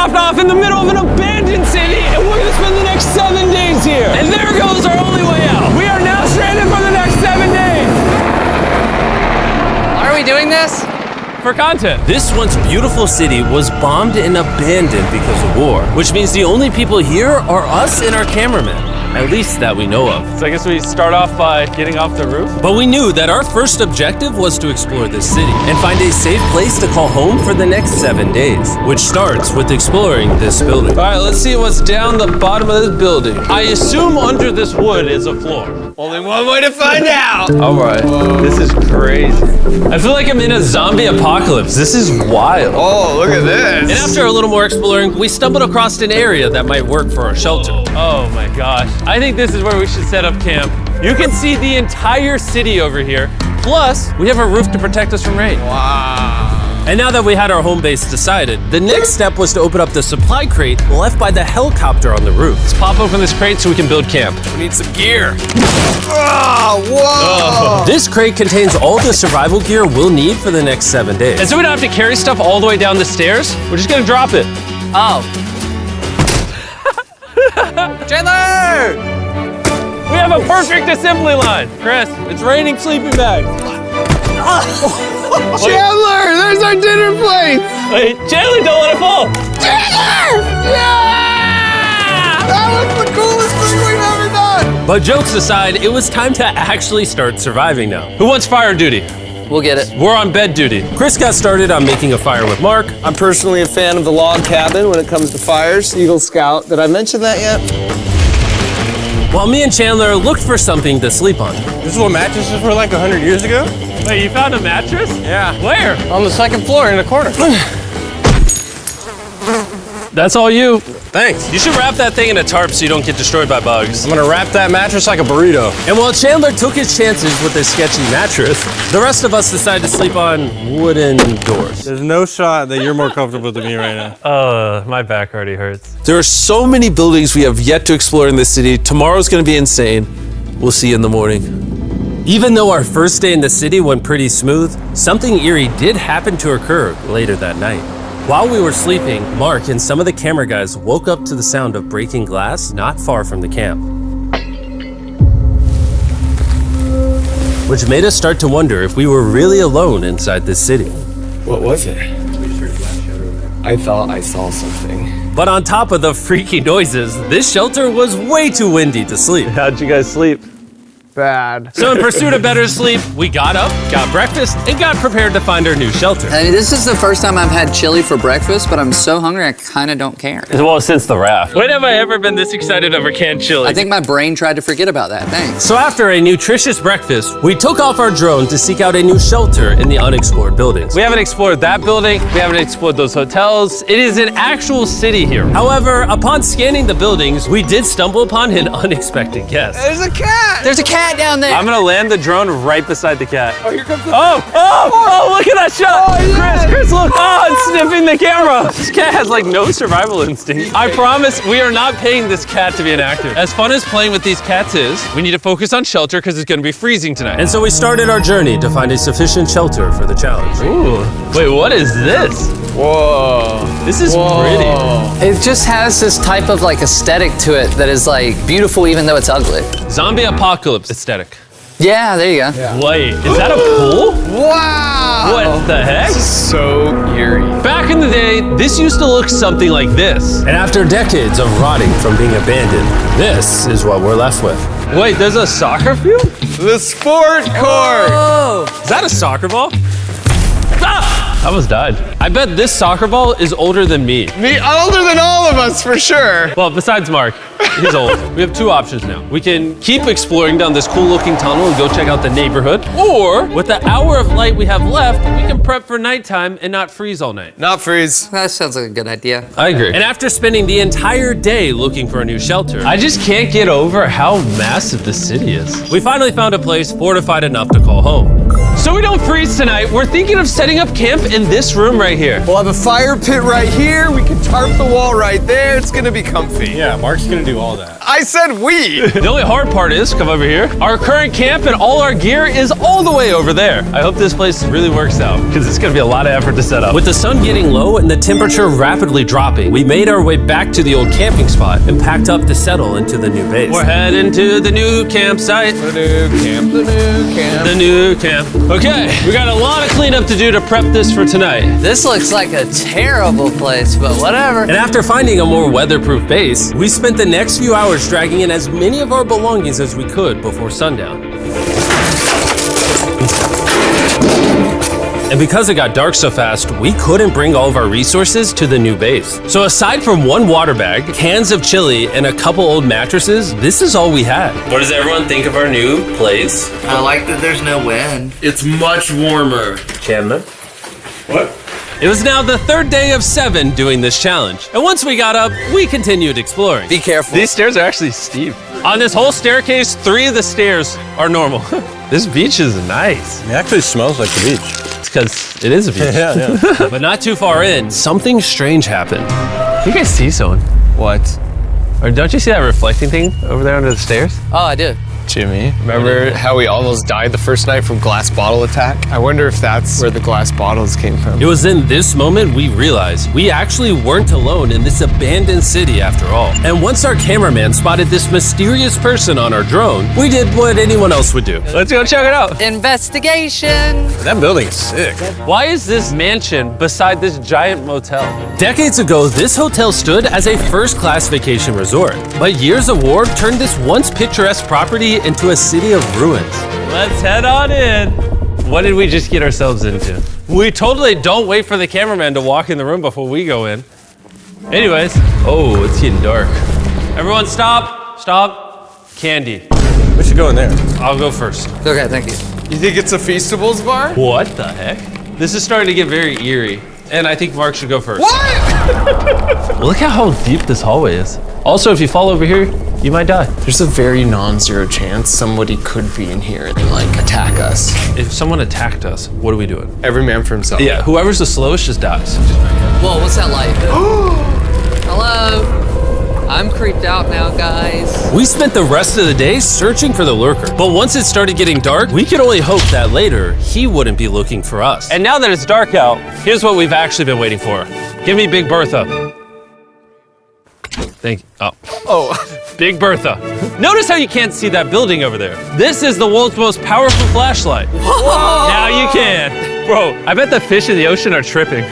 dropped off in the middle of an abandoned city, and we're gonna spend the next 7 days here. And there goes our only way out. We are now stranded for the next 7 days. Why are we doing this? For content. This once beautiful city was bombed and abandoned because of war, which means the only people here are us and our cameraman. At least that we know of. So I guess we start off by getting off the roof. But we knew that our first objective was to explore this city and find a safe place to call home for the next 7 days, which starts with exploring this building. All right, let's see what's down the bottom of this building. I assume under this wood is a floor. Only one way to find out. All right, this is crazy. I feel like I'm in a zombie apocalypse. This is wild. Oh, look at this. And after a little more exploring, we stumbled across an area that might work for our shelter. Oh my gosh. I think this is where we should set up camp. You can see the entire city over here. Plus, we have a roof to protect us from rain. Wow. And now that we had our home base decided, the next step was to open up the supply crate left by the helicopter on the roof. Let's pop open this crate so we can build camp. We need some gear. Oh, whoa. This crate contains all the survival gear we'll need for the next 7 days. And so we don't have to carry stuff all the way down the stairs. We're just gonna drop it. Oh. Chandler! We have a perfect assembly line. Chris, it's raining sleeping bags. Chandler, there's our dinner plate. Wait, Chandler, don't let it fall. Chandler! Yeah! That was the coolest thing we've ever done. But jokes aside, it was time to actually start surviving now. Who wants fire duty? We'll get it. We're on bed duty. Chris got started on making a fire with Mark. I'm personally a fan of the log cabin when it comes to fires. Eagle Scout. Did I mention that yet? While me and Chandler looked for something to sleep on. This is what mattresses were like 100 years ago? Wait, you found a mattress? Yeah. Where? On the second floor in the corner. That's all you. Thanks. You should wrap that thing in a tarp so you don't get destroyed by bugs. I'm gonna wrap that mattress like a burrito. And while Chandler took his chances with his sketchy mattress, the rest of us decided to sleep on wooden doors. There's no shot that you're more comfortable than me right now. My back already hurts. There are so many buildings we have yet to explore in this city. Tomorrow's gonna be insane. We'll see you in the morning. Even though our first day in the city went pretty smooth, something eerie did happen to occur later that night. While we were sleeping, Mark and some of the camera guys woke up to the sound of breaking glass not far from the camp. Which made us start to wonder if we were really alone inside this city. What was it? I thought I saw something. But on top of the freaky noises, this shelter was way too windy to sleep. How'd you guys sleep? Bad. So in pursuit of better sleep, we got up, got breakfast, and got prepared to find our new shelter. I mean, this is the first time I've had chili for breakfast, but I'm so hungry I kind of don't care. Well, since the raft. When have I ever been this excited over canned chili? I think my brain tried to forget about that. Thanks. So after a nutritious breakfast, we took off our drone to seek out a new shelter in the unexplored buildings. We haven't explored that building. We haven't explored those hotels. It is an actual city here. However, upon scanning the buildings, we did stumble upon an unexpected guest. There's a cat. There's a cat down there. I'm gonna land the drone right beside the cat. Oh, here comes the Oh, look at that shot! Chris, look! Oh, it's sniffing the camera! This cat has like no survival instinct. I promise we are not paying this cat to be inactive. As fun as playing with these cats is, we need to focus on shelter because it's gonna be freezing tonight. And so we started our journey to find a sufficient shelter for the challenge. Ooh, wait, what is this? Whoa. This is pretty. It just has this type of like aesthetic to it that is like beautiful even though it's ugly. Zombie apocalypse aesthetic. Yeah, there you go. Wait, is that a pool? Wow. What the heck? So eerie. Back in the day, this used to look something like this. And after decades of rotting from being abandoned, this is what we're left with. Wait, there's a soccer field? The sport court. Is that a soccer ball? Ah! I almost died. I bet this soccer ball is older than me. Me older than all of us for sure. Well, besides Mark, he's old. We have two options now. We can keep exploring down this cool looking tunnel and go check out the neighborhood. Or, with the hour of light we have left, we can prep for nighttime and not freeze all night. Not freeze. That sounds like a good idea. I agree. And after spending the entire day looking for a new shelter, I just can't get over how massive the city is. we finally found a place fortified enough to call home. So we don't freeze tonight, we're thinking of setting up camp in this room right here. We'll have a fire pit right here. We can tarp the wall right there. It's gonna be comfy. Yeah, Mark's gonna do all that. I said we. The only hard part is, come over here, our current camp and all our gear is all the way over there. I hope this place really works out, because it's gonna be a lot of effort to set up. With the sun getting low and the temperature rapidly dropping, we made our way back to the old camping spot and packed up to settle into the new base. We're heading to the new campsite. The new camp. The new camp. Okay, we got a lot of cleanup to do to prep this for tonight. This looks like a terrible place, but whatever. And after finding a more weatherproof base, we spent the next few hours dragging in as many of our belongings as we could before sundown. And because it got dark so fast, we couldn't bring all of our resources to the new base. So aside from one water bag, cans of chili, and a couple old mattresses, this is all we had. What does everyone think of our new place? I like that there's no wind. It's much warmer. Chandler? What? It was now the third day of 7 doing this challenge. And once we got up, we continued exploring. Be careful. These stairs are actually steep. On this whole staircase, 3 of the stairs are normal. This beach is nice. It actually smells like the beach. It's because it is a beach. Yeah. But not too far in, something strange happened. You guys see someone? What? Or don't you see that reflecting thing over there under the stairs? Oh, I do. Jimmy, remember how we almost died the first night from glass bottle attack? I wonder if that's where the glass bottles came from. It was in this moment we realized we actually weren't alone in this abandoned city after all. And once our cameraman spotted this mysterious person on our drone, we did what anyone else would do. Let's go check it out. Investigation. That building is sick. Why is this mansion beside this giant motel? Decades ago, this hotel stood as a first-class vacation resort. But years of war turned this once picturesque property into a city of ruins. Let's head on in. What did we just get ourselves into? We totally don't wait for the cameraman to walk in the room before we go in. Anyways, oh, it's getting dark. Everyone stop, stop. Candy. We should go in there. I'll go first. Okay, thank you. You think it's a Feastables bar? What the heck? This is starting to get very eerie. And I think Mark should go first. What? Look at how deep this hallway is. Also, if you fall over here, you might die. There's a very non-zero chance somebody could be in here and like attack us. If someone attacked us, what are we doing? Every man for himself. Yeah, whoever's the slowest just dies. Whoa, what's that light? Hello. I'm creeped out now, guys. We spent the rest of the day searching for the lurker. But once it started getting dark, we could only hope that later he wouldn't be looking for us. And now that it's dark out, here's what we've actually been waiting for. Give me Big Bertha. Thank you. Oh. Big Bertha. Notice how you can't see that building over there. This is the world's most powerful flashlight. Whoa. Now you can. Bro, I bet the fish in the ocean are tripping.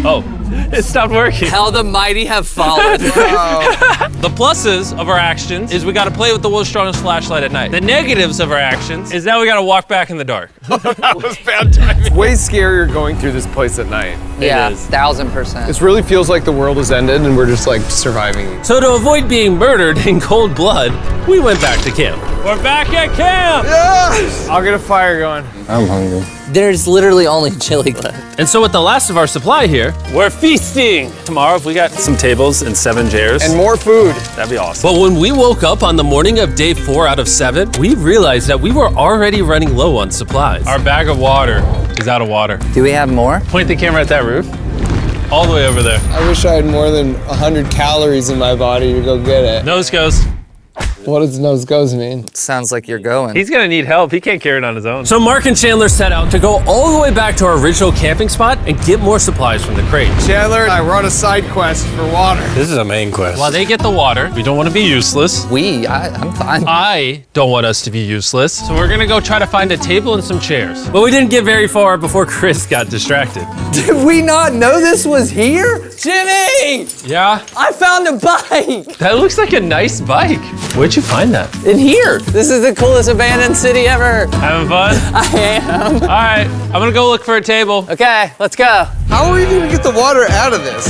Oh, it stopped working. How the mighty have fallen. The pluses of our actions is we gotta play with the world's strongest flashlight at night. The negatives of our actions is now we gotta walk back in the dark. That was bad timing. It's way scarier going through this place at night. Yeah, is. 1000%. This really feels like the world has ended and we're just like surviving. So to avoid being murdered in cold blood, we went back to camp. We're back at camp! Yes! I'll get a fire going. I'm hungry. There's literally only chili left. And so with the last of our supply here, We're feasting! Tomorrow, if we got some tables and 7 chairs, And more food. that'd be awesome. but when we woke up on the morning of day 4 out of 7, we realized that we were already running low on supplies. Our bag of water is out of water. Do we have more? Point the camera at that roof. All the way over there. I wish I had more than 100 calories in my body to go get it. Nose goes. What does nose goes mean? Sounds like you're going. He's gonna need help. He can't carry it on his own. So Mark and Chandler set out to go all the way back to our original camping spot and get more supplies from the crate. Chandler and I were on a side quest for water. This is a main quest. While they get the water, we don't want to be useless. I'm fine. I don't want us to be useless. So we're gonna go try to find a table and some chairs. But we didn't get very far before Chris got distracted. Did we not know this was here? Jimmy! Yeah? I found a bike! That looks like a nice bike. Where'd you find that? In here. This is the coolest abandoned city ever. Having fun? I am. All right, I'm gonna go look for a table. Okay, let's go. How are we gonna get the water out of this?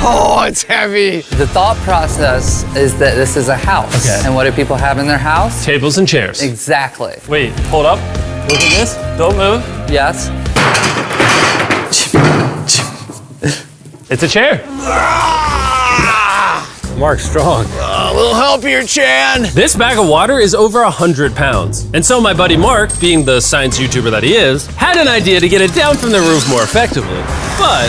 Oh, it's heavy. The thought process is that this is a house. Okay. And what do people have in their house? Tables and chairs. Exactly. Wait, hold up. Look at this. Don't move. Yes. It's a chair. Mark's strong. A little help here, Chan. This bag of water is over 100 pounds. And so my buddy Mark, being the science YouTuber that he is, had an idea to get it down from the roof more effectively. But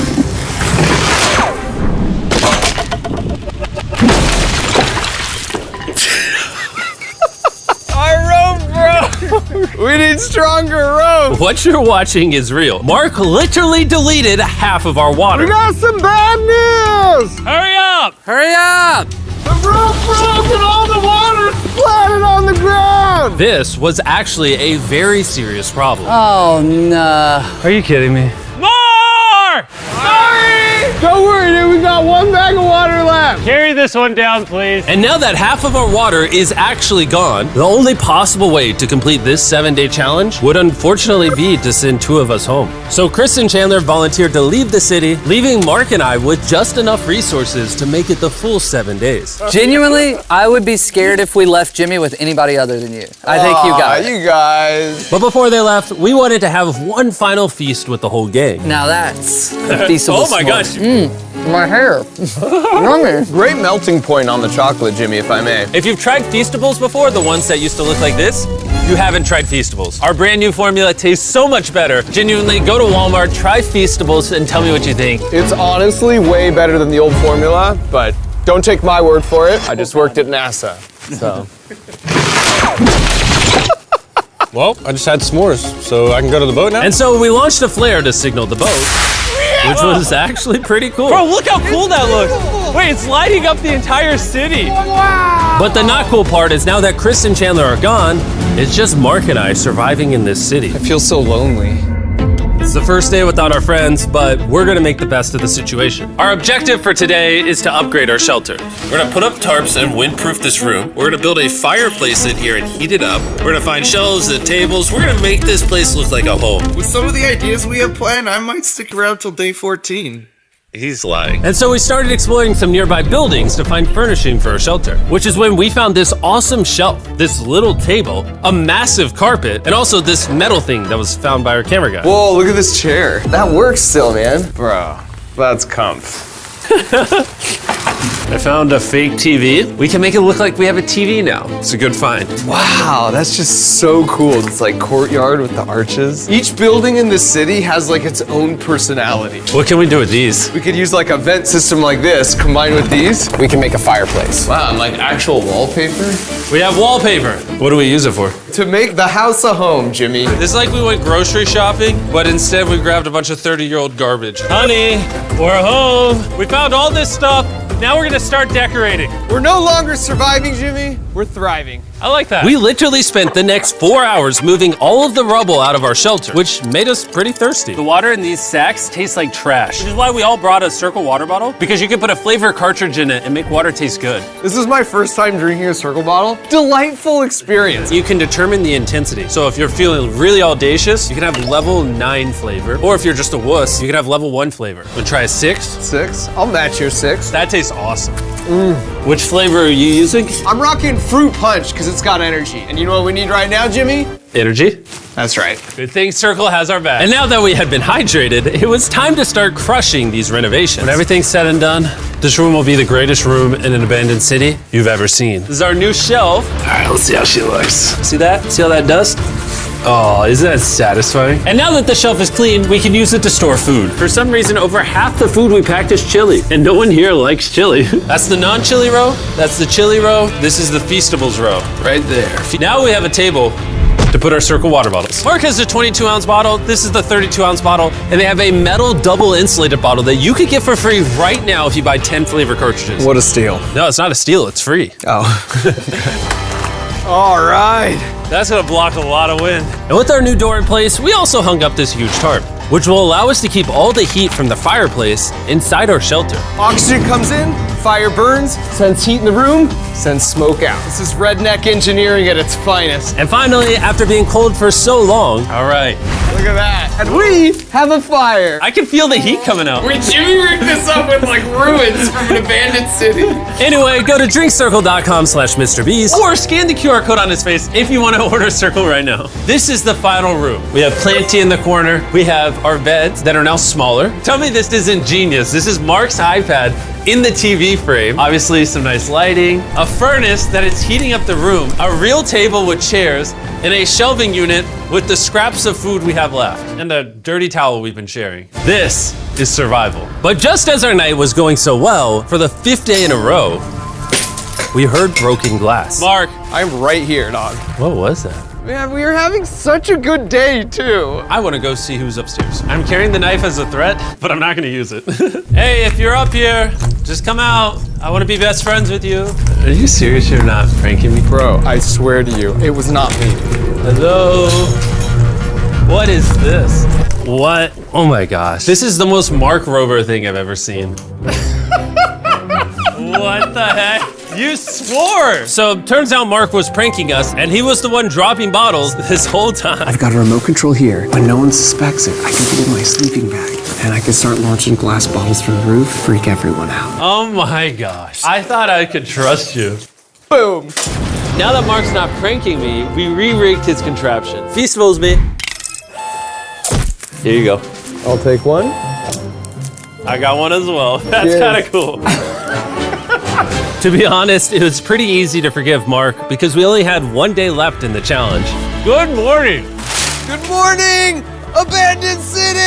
need stronger rope. What you're watching is real. Mark literally deleted half of our water. Got some bad news. Hurry up! Hurry up! The rope broke and all the water splattered on the ground. This was actually a very serious problem. Oh, no. Are you kidding me? More! Sorry. Don't worry, dude. We got one bag of water left. Carry this one down, please. And now that half of our water is actually gone, the only possible way to complete this 7-day challenge would unfortunately be to send 2 of us home. So Chris and Chandler volunteered to leave the city, leaving Mark and I with just enough resources to make it the full 7 days. Genuinely, I would be scared if we left Jimmy with anybody other than you. I think you got it. You guys. But before they left, we wanted to have one final feast with the whole gang. Now that's a feastable Oh my gosh. My hair. Yummy. Great melting point on the chocolate, Jimmy, if I may. If you've tried Feastables before, the ones that used to look like this, you haven't tried Feastables. Our brand new formula tastes so much better. Genuinely, go to Walmart, try Feastables, and tell me what you think. It's honestly way better than the old formula, but don't take my word for it. I just worked at NASA, so. Well, I just had s'mores, so I can go to the boat now? And so we launched a flare to signal the boat, which was actually pretty cool. Bro, look how cool that looks. Wait, it's lighting up the entire city. But the not cool part is now that Chris and Chandler are gone, it's just Mark and I surviving in this city. I feel so lonely. It's the first day without our friends, but we're gonna make the best of the situation. Our objective for today is to upgrade our shelter. We're gonna put up tarps and windproof this room. We're gonna build a fireplace in here and heat it up. We're gonna find shelves and tables. We're gonna make this place look like a home. With some of the ideas we have planned, I might stick around till day 14. He's lying. And so we started exploring some nearby buildings to find furnishing for our shelter, which is when we found this awesome shelf, this little table, a massive carpet, and also this metal thing that was found by our camera guy. Whoa, look at this chair. That works still, man. Bro, that's comf. I found a fake TV. We can make it look like we have a TV now. It's a good find. Wow, that's just so cool. It's like courtyard with the arches. Each building in this city has like its own personality. What can we do with these? We could use like a vent system like this, combined with these. We can make a fireplace. Wow, and like actual wallpaper? We have wallpaper. What do we use it for? To make the house a home, Jimmy. It's like we went grocery shopping, but instead we grabbed a bunch of 30-year-old garbage. Honey, we're home. We found all this stuff. Now we're gonna start decorating. We're no longer surviving, Jimmy. We're thriving. I like that. We literally spent the next 4 hours moving all of the rubble out of our shelter, which made us pretty thirsty. The water in these sacks tastes like trash, which is why we all brought a Circle water bottle, because you can put a flavor cartridge in it and make water taste good. This is my first time drinking a Circle bottle. Delightful experience. You can determine the intensity. So if you're feeling really audacious, you can have level 9 flavor. Or if you're just a wuss, you can have level 1 flavor. Wanna try a 6? 6? I'll match your 6. That tastes awesome. Which flavor are you using? I'm rocking Fruit Punch because it's got energy. And you know what we need right now, Jimmy? Energy. That's right. Good thing Circle has our back. And now that we had been hydrated, it was time to start crushing these renovations. When everything's said and done, this room will be the greatest room in an abandoned city you've ever seen. This is our new shelf. All right, let's see how she looks. See that? See all that dust? Oh, isn't that satisfying? And now that the shelf is clean, we can use it to store food. For some reason, over half the food we packed is chili, and no one here likes chili. That's the non-chili row, that's the chili row, this is the Feastables row, right there. Now we have a table to put our Circle water bottles. Mark has a 22-ounce bottle, this is the 32-ounce bottle, and they have a metal double insulated bottle that you could get for free right now if you buy 10 flavor cartridges. What a steal. No, it's not a steal, it's free. Oh. All right. That's gonna block a lot of wind. And with our new door in place, we also hung up this huge tarp, which will allow us to keep all the heat from the fireplace inside our shelter. Oxygen comes in, fire burns, sends heat in the room, sends smoke out. This is redneck engineering at its finest. And finally, after being cold for so long, All right. Look at that. And we have a fire. I can feel the heat coming out. Wait, Jimmy rigged this up with like ruins from an abandoned city. anyway, go to drinkcircle.com/MrBeast. Or scan the QR code on his face if you want to order Circle right now. This is the final room. We have Planty in the corner. We have our beds that are now smaller. Tell me this isn't genius. This is Mark's iPad in the TV frame. Obviously some nice lighting, a furnace that is heating up the room, a real table with chairs, and a shelving unit with the scraps of food we have left, and a dirty towel we've been sharing. This is survival. But just as our night was going so well, for the 5th day in a row, we heard broken glass. Mark, I'm right here, dog. What was that? Man, we are having such a good day, too. I want to go see who's upstairs. I'm carrying the knife as a threat, but I'm not gonna use it. Hey, if you're up here, just come out. I want to be best friends with you. Are you serious? You're not pranking me? Bro, I swear to you, it was not me. Hello? What is this? What? Oh my gosh. This is the most Mark Rover thing I've ever seen. What the heck? You swore! So turns out Mark was pranking us, and he was the one dropping bottles this whole time. I've got a remote control here. When no one suspects it, I can put it in my sleeping bag. And I can start launching glass bottles from the roof, freak everyone out. Oh my gosh. I thought I could trust you. Boom. Now that Mark's not pranking me, we re-rigged his contraption. Feastables me. Here you go. I'll take one. I got one as well. That's Yes. kind of cool. To be honest, it was pretty easy to forgive Mark because we only had one day left in the challenge. Good morning. Good morning, Abandoned City!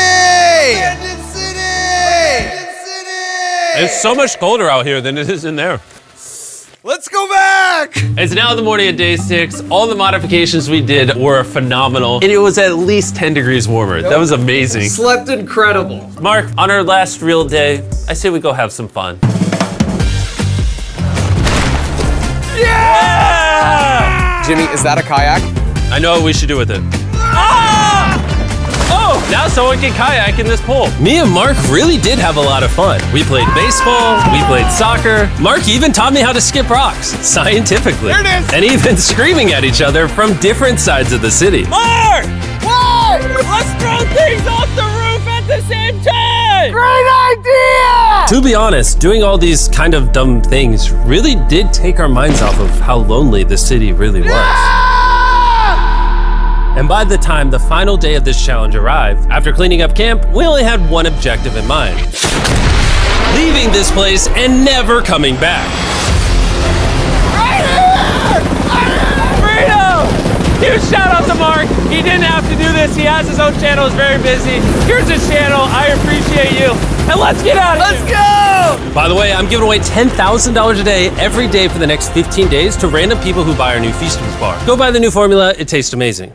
Abandoned City! Abandoned City! It's so much colder out here than it is in there. Let's go back! It's now the morning of day 6. All the modifications we did were phenomenal, and it was at least 10 degrees warmer. That was amazing. Slept incredible. Mark, on our last real day, I say we go have some fun. Yeah! Jimmy, is that a kayak? I know what we should do with it. Ah! Oh, now someone can kayak in this pool. Me and Mark really did have a lot of fun. We played baseball, we played soccer. Mark even taught me how to skip rocks, scientifically. There it is. And even screaming at each other from different sides of the city. Mark! What? Let's throw things off the roof at the same time! Great idea! To be honest, doing all these kind of dumb things really did take our minds off of how lonely the city really was. And by the time the final day of this challenge arrived, after cleaning up camp, we only had one objective in mind. Leaving this place and never coming back. Freedom! Huge shout out to Mark. He didn't have to do this. He has his own channel. He's very busy. Here's his channel. I appreciate you. And let's get out of here. Let's go! By the way, I'm giving away $10,000 a day every day for the next 15 days to random people who buy our new Feastables bar. Go buy the new formula. It tastes amazing.